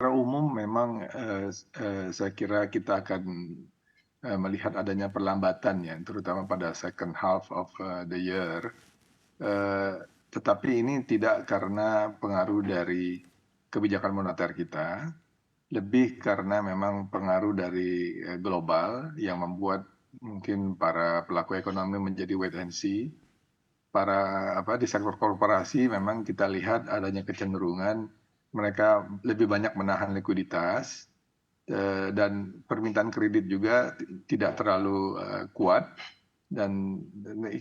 Secara umum memang, saya kira kita akan, melihat adanya perlambatan ya, terutama pada second half of, the year. Tetapi ini tidak karena pengaruh dari kebijakan moneter kita, lebih karena memang pengaruh dari, global yang membuat mungkin para pelaku ekonomi menjadi wait and see. Di sektor korporasi memang kita lihat adanya kecenderungan mereka lebih banyak menahan likuiditas, dan permintaan kredit juga tidak terlalu, kuat dan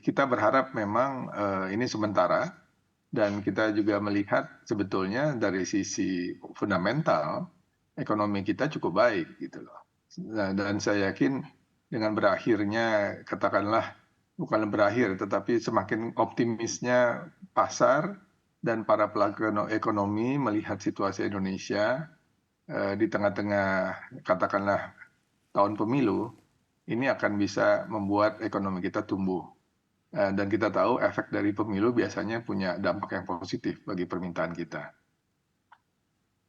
kita berharap memang, ini sementara dan kita juga melihat sebetulnya dari sisi fundamental, ekonomi kita cukup baik gitu loh. Nah, dan saya yakin dengan berakhirnya katakanlah bukan berakhir, tetapi semakin optimisnya pasar dan para pelaku ekonomi melihat situasi Indonesia di tengah-tengah katakanlah tahun pemilu, ini akan bisa membuat ekonomi kita tumbuh. Dan kita tahu efek dari pemilu biasanya punya dampak yang positif bagi permintaan kita.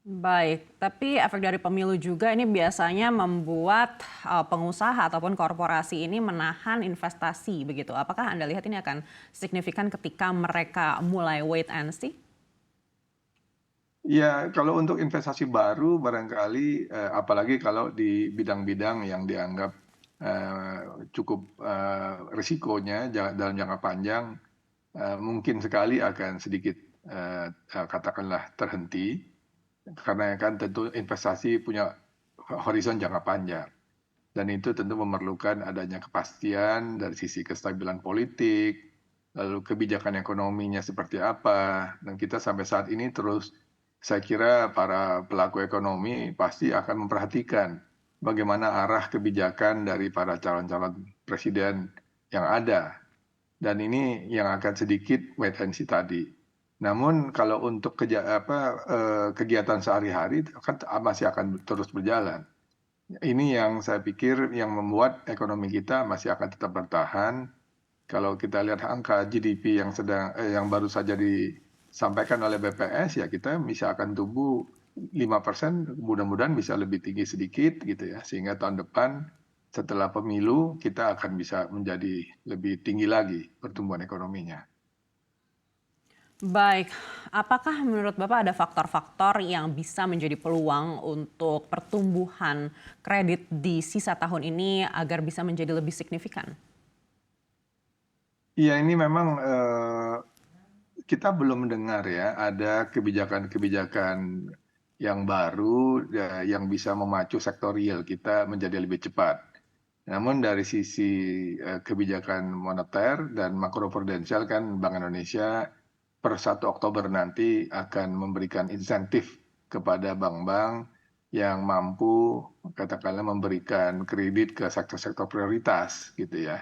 Baik, tapi efek dari pemilu juga ini biasanya membuat pengusaha ataupun korporasi ini menahan investasi begitu. Apakah Anda lihat ini akan signifikan ketika mereka mulai wait and see? Ya, kalau untuk investasi baru barangkali, apalagi kalau di bidang-bidang yang dianggap cukup risikonya dalam jangka panjang, mungkin sekali akan sedikit katakanlah terhenti, karena kan tentu investasi punya horizon jangka panjang. Dan itu tentu memerlukan adanya kepastian dari sisi kestabilan politik, lalu kebijakan ekonominya seperti apa. Dan kita sampai saat ini terus, saya kira para pelaku ekonomi pasti akan memperhatikan bagaimana arah kebijakan dari para calon-calon presiden yang ada. Dan ini yang akan sedikit wait and see tadi. Namun kalau untuk kegiatan sehari-hari kan masih akan terus berjalan. Ini yang saya pikir yang membuat ekonomi kita masih akan tetap bertahan. Kalau kita lihat angka GDP yang baru saja disampaikan oleh BPS, ya kita bisa akan tumbuh 5%, mudah-mudahan bisa lebih tinggi sedikit gitu ya, sehingga tahun depan setelah pemilu kita akan bisa menjadi lebih tinggi lagi pertumbuhan ekonominya. Baik, apakah menurut Bapak ada faktor-faktor yang bisa menjadi peluang untuk pertumbuhan kredit di sisa tahun ini agar bisa menjadi lebih signifikan? Iya, ini memang kita belum mendengar ya ada kebijakan-kebijakan yang baru yang bisa memacu sektor real kita menjadi lebih cepat. Namun dari sisi kebijakan moneter dan makroprudensial kan Bank Indonesia per 1 Oktober nanti akan memberikan insentif kepada bank-bank yang mampu katakanlah memberikan kredit ke sektor-sektor prioritas gitu ya.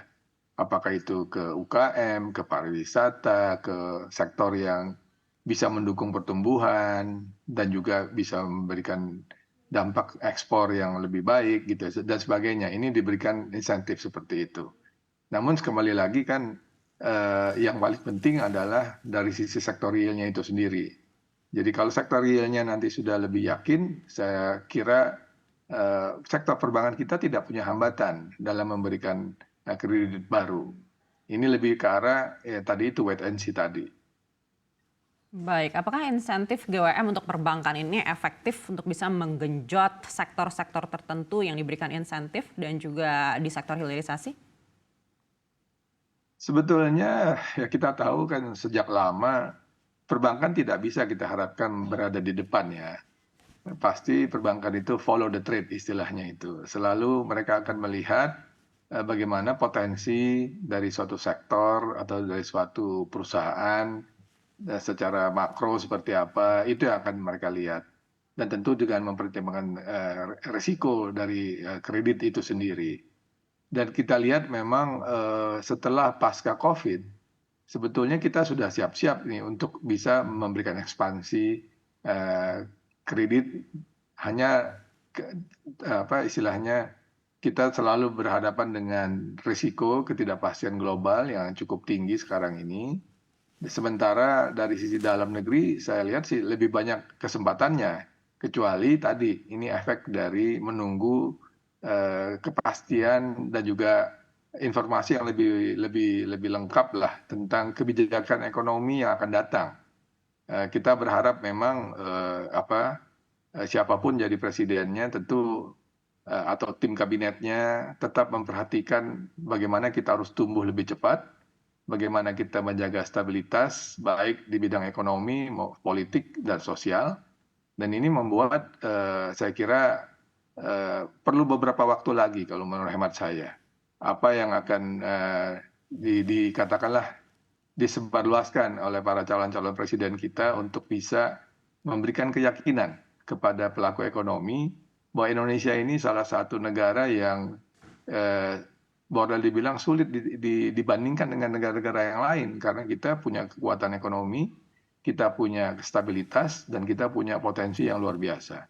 Apakah itu ke UKM, ke pariwisata, ke sektor yang bisa mendukung pertumbuhan dan juga bisa memberikan dampak ekspor yang lebih baik gitu dan sebagainya. Ini diberikan insentif seperti itu. Namun kembali lagi kan yang paling penting adalah dari sisi sektor realnya itu sendiri. Jadi kalau sektor realnya nanti sudah lebih yakin, saya kira sektor perbankan kita tidak punya hambatan dalam memberikan kredit baru. Ini lebih ke arah tadi itu wait and see tadi. Baik, apakah insentif GWM untuk perbankan ini efektif untuk bisa menggenjot sektor-sektor tertentu yang diberikan insentif dan juga di sektor hilirisasi? Sebetulnya ya kita tahu kan sejak lama perbankan tidak bisa kita harapkan berada di depan ya. Pasti perbankan itu follow the trade istilahnya itu. Selalu mereka akan melihat bagaimana potensi dari suatu sektor atau dari suatu perusahaan secara makro seperti apa, itu yang akan mereka lihat. Dan tentu dengan mempertimbangkan risiko dari kredit itu sendiri. Dan kita lihat memang setelah pasca COVID, sebetulnya kita sudah siap-siap nih untuk bisa memberikan ekspansi kredit hanya istilahnya kita selalu berhadapan dengan risiko ketidakpastian global yang cukup tinggi sekarang ini. Sementara dari sisi dalam negeri saya lihat sih lebih banyak kesempatannya kecuali tadi ini efek dari menunggu kepastian dan juga informasi yang lebih lengkap lah tentang kebijakan ekonomi yang akan datang. Kita berharap memang siapapun jadi presidennya tentu atau tim kabinetnya tetap memperhatikan bagaimana kita harus tumbuh lebih cepat, bagaimana kita menjaga stabilitas baik di bidang ekonomi, politik dan sosial. Dan ini membuat saya kira perlu beberapa waktu lagi kalau menurut hemat saya. Apa yang akan dikatakanlah disebarluaskan oleh para calon-calon presiden kita untuk bisa memberikan keyakinan kepada pelaku ekonomi bahwa Indonesia ini salah satu negara yang boleh dibilang sulit dibandingkan dengan negara-negara yang lain karena kita punya kekuatan ekonomi, kita punya stabilitas, dan kita punya potensi yang luar biasa.